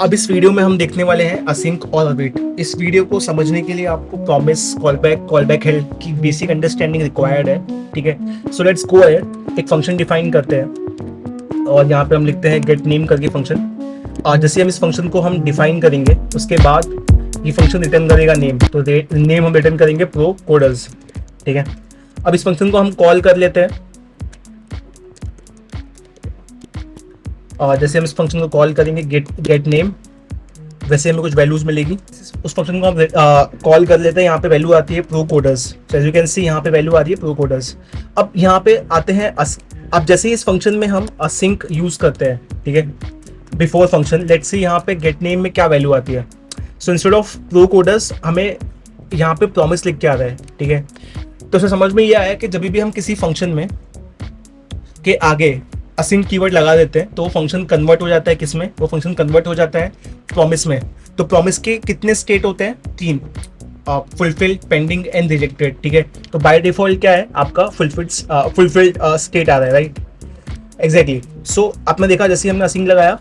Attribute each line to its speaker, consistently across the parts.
Speaker 1: अब इस वीडियो में हम देखने वाले हैं असिंक और अवेट। इस वीडियो को समझने के लिए आपको प्रॉमिस, कॉल बैक हेल्प की बेसिक अंडरस्टैंडिंग रिक्वायर्ड है। ठीक है, सो लेट्स गो अहेड। एक फंक्शन डिफाइन करते हैं और यहाँ पे हम लिखते हैं गेट नेम करके फंक्शन। और जैसे हम इस फंक्शन को हम डिफाइन करेंगे उसके बाद ये फंक्शन रिटर्न करेगा नेम, तो नेम हम रिटर्न करेंगे प्रो कोडर्स। ठीक है, अब इस फंक्शन को हम कॉल कर लेते हैं और जैसे हम इस फंक्शन को कॉल करेंगे गेट नेम, वैसे हमें कुछ वैल्यूज मिलेगी। उस फंक्शन को हम कॉल कर लेते हैं। यहाँ पे वैल्यू आती है pro coders, as you can see यहाँ पे वैल्यू आ रही है प्रो कोडर्स। अब यहाँ पे आते हैं अब जैसे ही इस फंक्शन में हम असिंक यूज करते हैं, ठीक है, बिफोर फंक्शन, लेट्स सी यहाँ पे गेट नेम में क्या वैल्यू आती है। So instead of pro coders हमें यहाँ पे प्रॉमिस लिख के आ रहा है। ठीक है, तो उसे समझ में ये आया कि जब भी हम किसी फंक्शन में के आगे असिंक कीवर्ड लगा देते हैं तो वो फंक्शन कन्वर्ट हो जाता है किसमें, वो फंक्शन कन्वर्ट हो जाता है प्रॉमिस में। तो प्रॉमिस के कितने स्टेट होते हैं? 3, फुलफिल्ड, पेंडिंग एंड रिजेक्टेड। ठीक है, तो बाय डिफॉल्ट क्या है आपका फुलफिल्ड स्टेट आ रहा है, राइट? एग्जैक्टली। सो आपने देखा जैसे हमने असिंक लगाया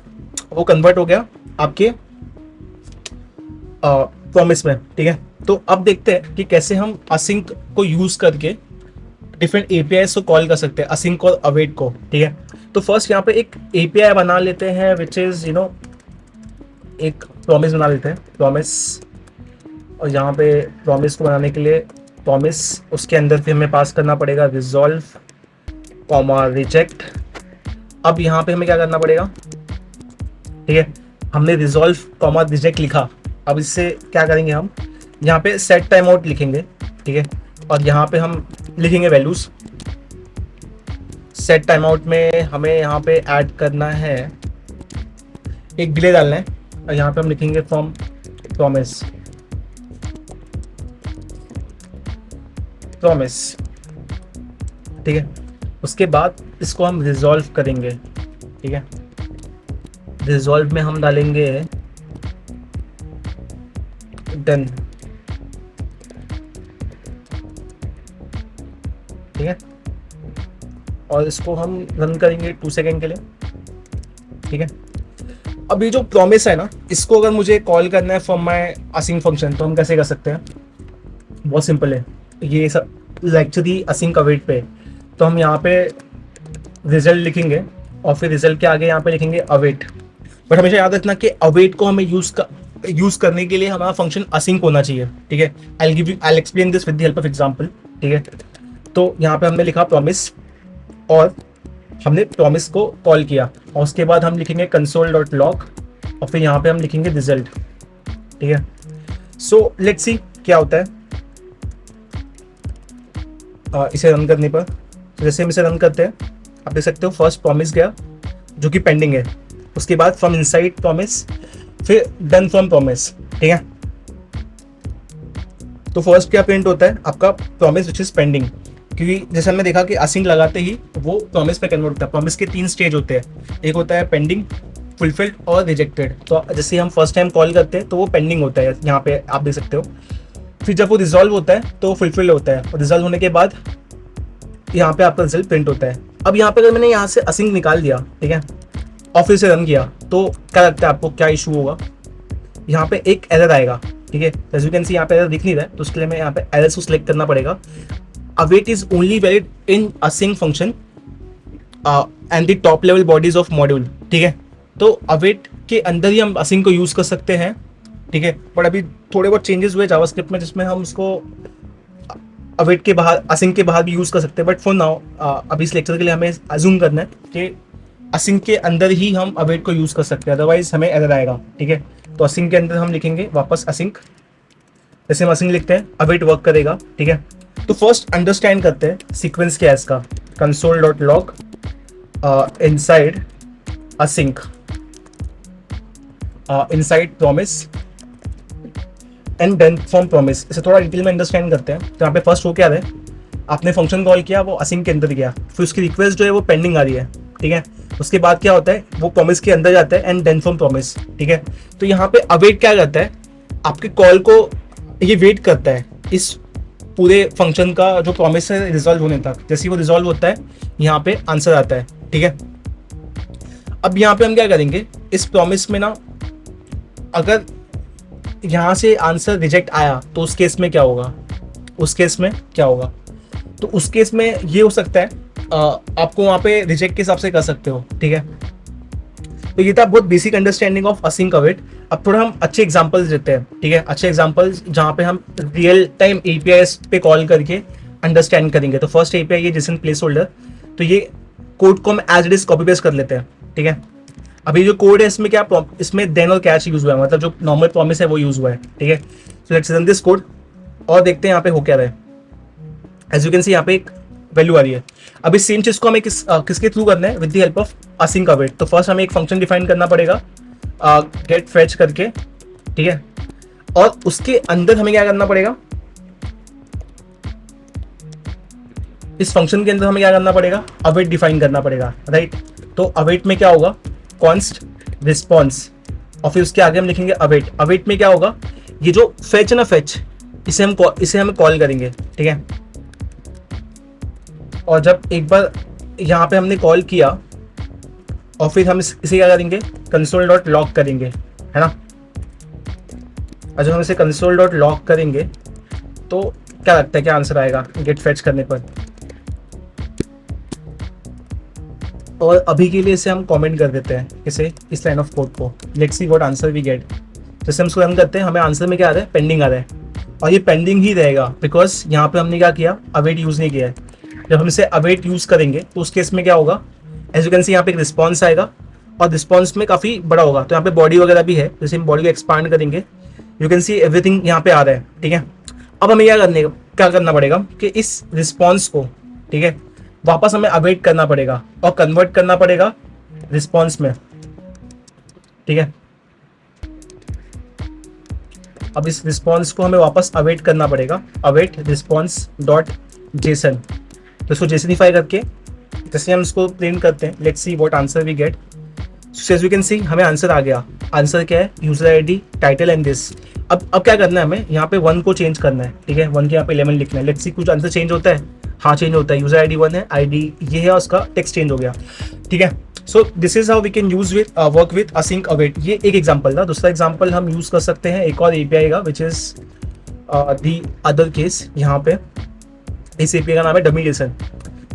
Speaker 1: वो कन्वर्ट हो गया आपके प्रॉमिस में। ठीक है, तो अब देखते हैं कि कैसे हम असिंक को यूज करके डिफरेंट एपीआईज को कॉल कर सकते हैं, असिंक और अवेट को। ठीक है, तो फर्स्ट यहाँ पे एक एपीआई बना लेते हैं विच इज एक प्रॉमिस बना लेते हैं, प्रॉमिस। और यहाँ पे प्रॉमिस को बनाने के लिए प्रॉमिस, उसके अंदर फिर हमें पास करना पड़ेगा रिजॉल्व कॉमा रिजेक्ट। अब यहाँ पे हमें क्या करना पड़ेगा? ठीक है, हमने रिजॉल्व कॉमा रिजेक्ट लिखा। अब इससे क्या करेंगे हम? यहाँ पे सेट टाइम आउट लिखेंगे। ठीक है, और यहाँ पे हम लिखेंगे वैल्यूज। सेट टाइम आउट में हमें यहाँ पे ऐड करना है, एक डिले डालना है, और यहाँ पे हम लिखेंगे फ्रॉम प्रॉमिस प्रॉमिस। ठीक है, उसके बाद इसको हम रिजॉल्व करेंगे। ठीक है, रिजॉल्व में हम डालेंगे डन। ठीक है, और इसको हम रन करेंगे 2 सेकेंड के लिए। ठीक है, अब ये जो प्रॉमिस है ना, इसको अगर मुझे कॉल करना है फ्रॉम माय असिंक फंक्शन तो हम कैसे कर सकते हैं? बहुत सिंपल है, ये सब एक्चुअली असिंक अवेट पे। तो हम यहाँ पे रिजल्ट लिखेंगे और फिर रिजल्ट के आगे यहाँ पे लिखेंगे अवेट। बट हमेशा याद रखना कि अवेट को हमें यूज करने के लिए हमारा फंक्शन असिंक होना चाहिए। ठीक है, I explain this with the help of example. ठीक है, तो यहाँ पे हमने लिखा प्रॉमिस और हमने प्रॉमिस को कॉल किया और उसके बाद हम लिखेंगे console.log और फिर यहाँ पे हम लिखेंगे रिजल्ट। ठीक है, सो लेट्स सी क्या होता है इसे रन करने पर। तो जैसे हम इसे रन करते हैं आप देख सकते हो फर्स्ट प्रॉमिस गया जो कि पेंडिंग है, उसके बाद फ्रॉम इनसाइड प्रॉमिस, फिर डन फ्रॉम प्रॉमिस। ठीक है, तो फर्स्ट क्या प्रिंट होता है आपका? प्रॉमिस विच इज पेंडिंग, क्योंकि जैसे हमने देखा कि असिंक लगाते ही वो प्रॉमिस पे कन्वर्ट होता है। प्रॉमिस के 3 स्टेज होते हैं, एक होता है पेंडिंग, फुलफिल्ड और रिजेक्टेड। तो जैसे हम फर्स्ट टाइम कॉल करते हैं तो वो पेंडिंग होता है, यहाँ पे आप देख सकते हो। फिर जब वो रिजॉल्व होता है तो फुलफिल्ड होता है और रिजॉल्व होने के बाद यहाँ पे आपका रिजल्ट प्रिंट होता है। अब यहाँ पे अगर मैंने यहाँ से असिंक निकाल दिया, ठीक है, और फिर से रन किया तो क्या लगता है आपको क्या इशू होगा? यहाँ पे एक एरर आएगा। ठीक है, एज यू कैन सी यहाँ पे एरर दिख नहीं रहा है, तो उसके लिए मैं यहाँ पे एरर्स को सिलेक्ट करना पड़ेगा। Await is only valid in async function and the top level bodies of module। ठीक है, तो await के अंदर ही हम async को यूज कर सकते हैं। ठीक है, बट अभी थोड़े बहुत चेंजेस हुए जावास्क्रिप्ट में जिसमें हम उसको await के बाहर, async के बाहर भी यूज कर सकते हैं। बट फॉर नाउ अभी इस लेक्चर के लिए हमें अज्यूम करना है कि async के अंदर ही हम await को यूज कर सकते हैं, अदरवाइज हमें एरर आएगा। ठीक है, तो async के अंदर हम लिखेंगे वापस async। जैसे हम async लिखते हैं await वर्क करेगा। ठीक है, तो फर्स्ट अंडरस्टैंड करते हैं सीक्वेंस क्या है इसका। console.log inside async inside promise and then from promise. इसे थोड़ा डिटेल में अंडरस्टैंड करते हैं। तो यहाँ पे फर्स्ट हो क्या है, आपने फंक्शन कॉल किया, वो असिंक के अंदर गया, फिर उसकी रिक्वेस्ट जो है वो पेंडिंग आ रही है। ठीक है, उसके बाद क्या होता है, वो प्रॉमिस के अंदर जाता है एंड देन फ्रॉम प्रॉमिस। ठीक है, तो यहाँ पे अवेट क्या करता है, आपके कॉल को ये वेट करता है इस पूरे फंक्शन का जो प्रॉमिस है रिजॉल्व होने तक। जैसे ही वो रिजॉल्व होता है यहाँ पे आंसर आता है। ठीक है, अब यहाँ पे हम क्या करेंगे, इस प्रॉमिस में ना अगर यहाँ से आंसर रिजेक्ट आया तो उस केस में क्या होगा, उस केस में क्या होगा, तो उस केस में ये हो सकता है आपको वहाँ पे रिजेक्ट के हिसाब से कर सकते हो, ठीक है। तो ये था बहुत basic understanding of async await. अब थोड़ा हम अच्छे एग्जांपल्स देते हैं, ठीक है, अच्छे एग्जांपल्स जहाँ पे हम रियल टाइम एपीआईएस पे कॉल करके अंडरस्टैंड करेंगे। तो फर्स्ट एपीआई ये जेसन प्लेस होल्डर, तो ये कोड को हम as it is copy paste कर लेते हैं, ठीक है। अभी जो कोड है इसमें क्या, इसमें देन और कैच यूज हुआ है, मतलब जो नॉर्मल प्रॉमिस है वो यूज हुआ है, ठीक है। So let's run this code और देखते हैं यहाँ पे हो क्या रहा है। एज यू कैन सी यहाँ पे एक वैल्यू आ रही है। अब इस सेम चीज को हमें किसके थ्रू करना है, with the help of async await. तो फर्स्ट हमें एक फंक्शन डिफाइन करना पड़ेगा गेट फेच करके, ठीक है, और उसके अंदर हमें क्या करना पड़ेगा, इस फंक्शन के अंदर हमें क्या करना पड़ेगा, अवेट डिफाइन करना पड़ेगा, राइट। तो अवेट में क्या होगा, कॉन्स्ट रिस्पॉन्स, और फिर उसके आगे हम लिखेंगे अवेट। अवेट में क्या होगा, ये जो फेच है ना, फेच, इसे हम कॉल करेंगे, ठीक है। और जब एक बार यहाँ पे हमने कॉल किया और फिर हम इसे क्या करेंगे, कंसोल डॉट लॉग करेंगे, है ना। और जब हम इसे कंसोल डॉट लॉग करेंगे तो क्या लगता है क्या आंसर आएगा गेट फेच करने पर। और अभी के लिए इसे हम कमेंट कर देते हैं, इसे, इस लाइन ऑफ कोड को। Let's see what answer we get. जैसे हम इसको रन करते हैं, हमें आंसर में क्या आ रहा है, पेंडिंग आ रहा है, और ये पेंडिंग ही रहेगा बिकॉज यहाँ पे हमने क्या किया, अवेट यूज नहीं किया है। जब हम इसे अवेट यूज करेंगे तो उस केस में क्या होगा, एज यू कैन सी यहाँ पे एक रिस्पॉन्स आएगा और रिस्पॉन्स में काफी बड़ा होगा। तो यहाँ पे बॉडी वगैरह भी है, जैसे हम बॉडी को एक्सपांड करेंगे, यू कैन सी एवरीथिंग यहाँ पे आ रहा है, ठीक है। अब हमें क्या करना पड़ेगा कि इस रिस्पॉन्स को, ठीक है, वापस हमें अवेट करना पड़ेगा और कन्वर्ट करना पड़ेगा रिस्पॉन्स में, ठीक है। अब इस रिस्पॉन्स को हमें वापस अवेट करना पड़ेगा, अवेट रिस्पॉन्स डॉट जेसन। तो इसको जेसनिफाई करके जैसे हम इसको प्रिंट करते हैं, let's see what answer we get. So as you can see हमें आंसर आ गया। आंसर क्या है, user ID, title and this. अब क्या करना है, हमें यहाँ पे 1 को चेंज करना है, ठीक है, 1 के यहाँ पे 11 लिखना है। लेट्स सी कुछ आंसर चेंज होता है, हाँ चेंज होता है। यूजर आईडी 1 है, आईडी ये है, उसका टेक्स्ट चेंज हो गया, ठीक है। So this is how we can use with work with async await. ये एक एग्जांपल था। दूसरा एग्जांपल हम यूज कर सकते हैं एक और एपीआई का, which is the other case. यहाँ पे इस एपीआई का नाम है डमी जेसन।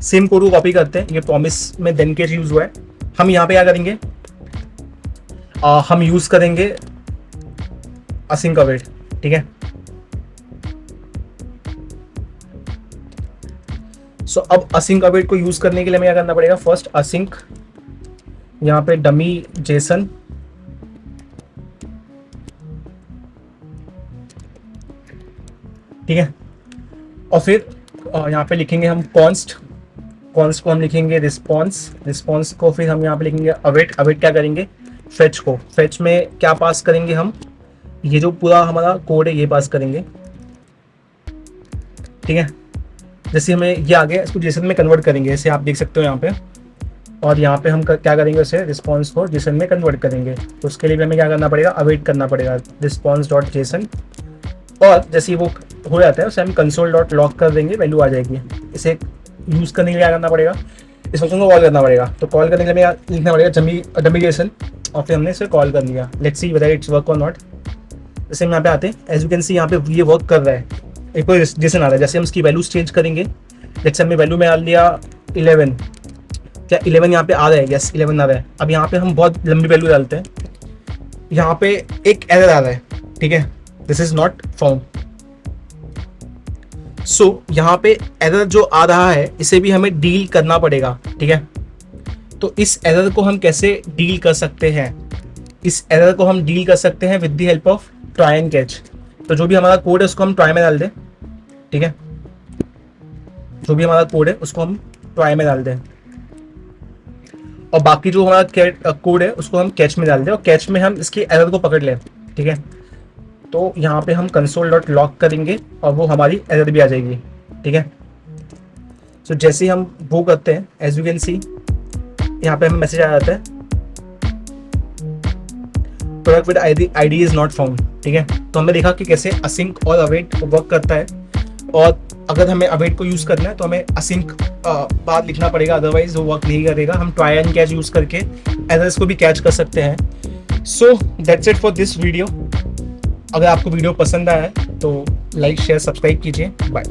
Speaker 1: सेम कोड को कॉपी करते हैं, ये प्रॉमिस में देन केस यूज हुआ है। हम यहाँ पे क्या करेंगे, हम यूज करेंगे असिंक अवेट, ठीक है। सो अब असिंक अवेट को यूज करने के लिए हमें क्या करना पड़ेगा, फर्स्ट असिंक, यहाँ पे डमी जेसन, ठीक है, और फिर यहाँ पे लिखेंगे हम कॉन्स्ट को हम लिखेंगे रिस्पॉन्स को फिर हम यहाँ पे लिखेंगे अवेट क्या करेंगे, फेच को। फेच में क्या पास करेंगे हम, ये जो पूरा हमारा कोड है ये पास करेंगे, ठीक है। जैसे हमें ये आ गया, इसको जेसन में कन्वर्ट करेंगे, जैसे आप देख सकते हो यहाँ पे। और यहाँ पे हम क्या करेंगे, उसे रिस्पॉन्स को जेसन में कन्वर्ट करेंगे। तो उसके लिए भी हमें क्या करना पड़ेगा, अवेट करना पड़ेगा, रिस्पॉन्स डॉट जेसन। और जैसे ही वो हो जाता है उसे हम कंसोल डॉट लॉग कर देंगे, वैल्यू आ जाएगी। इसे यूज करने के लिए क्या करना पड़ेगा, इस फंक्शन को कॉल करना पड़ेगा। तो कॉल करने के लिए हमें लिखना पड़ेगा डमी जेसन, और फिर हमने इसे कॉल कर लिया। Let's see whether it's work और नॉट। जैसे हम यहाँ पे आते हैं, एज यू कैन सी यहाँ पे ये वर्क कर रहा है, एक बार जेसन आ रहा है। जैसे हम इसकी वैल्यूज चेंज करेंगे, जैसे हमने वैल्यू में डाल दिया 11, क्या 11 यहाँ पे आ रहा है, यस 11 आ रहा है। अब यहाँ पे हम बहुत लंबी वैल्यू डालते हैं, यहाँ पे एक एरर आ रहा है, ठीक है, दिस इज नॉट फाउंड। सो यहाँ पे एरर जो आ रहा है इसे भी हमें डील करना पड़ेगा, ठीक है। तो इस एरर को हम कैसे डील कर सकते हैं, इस एरर को हम डील कर सकते हैं with the help of try and catch. तो जो भी हमारा कोड है उसको हम ट्राई में डाल दें, ठीक है, जो भी हमारा कोड है उसको हम ट्राई में डाल दें, और बाकी जो हमारा कोड है उसको हम कैच में डाल दें, और कैच में हम इसकी एरर को पकड़ लें, ठीक है। तो यहाँ पे हम कंसोल डॉट लॉग करेंगे और वो हमारी एरर भी आ जाएगी, ठीक है। सो जैसे ही हम वो करते हैं, एज यू कैन सी यहाँ पे हमें मैसेज आ जाता है, product with ID is not found, ठीक है। तो हमने देखा कि कैसे असिंक और अवेट वर्क करता है, और अगर हमें अवेट को यूज करना है तो हमें असिंक बाद लिखना पड़ेगा, अदरवाइज वो वर्क नहीं करेगा। हम ट्राई एंड कैच यूज करके एरर्स को भी कैच कर सकते हैं। So that's it for this video. अगर आपको वीडियो पसंद आया है तो लाइक शेयर सब्सक्राइब कीजिए। बाय।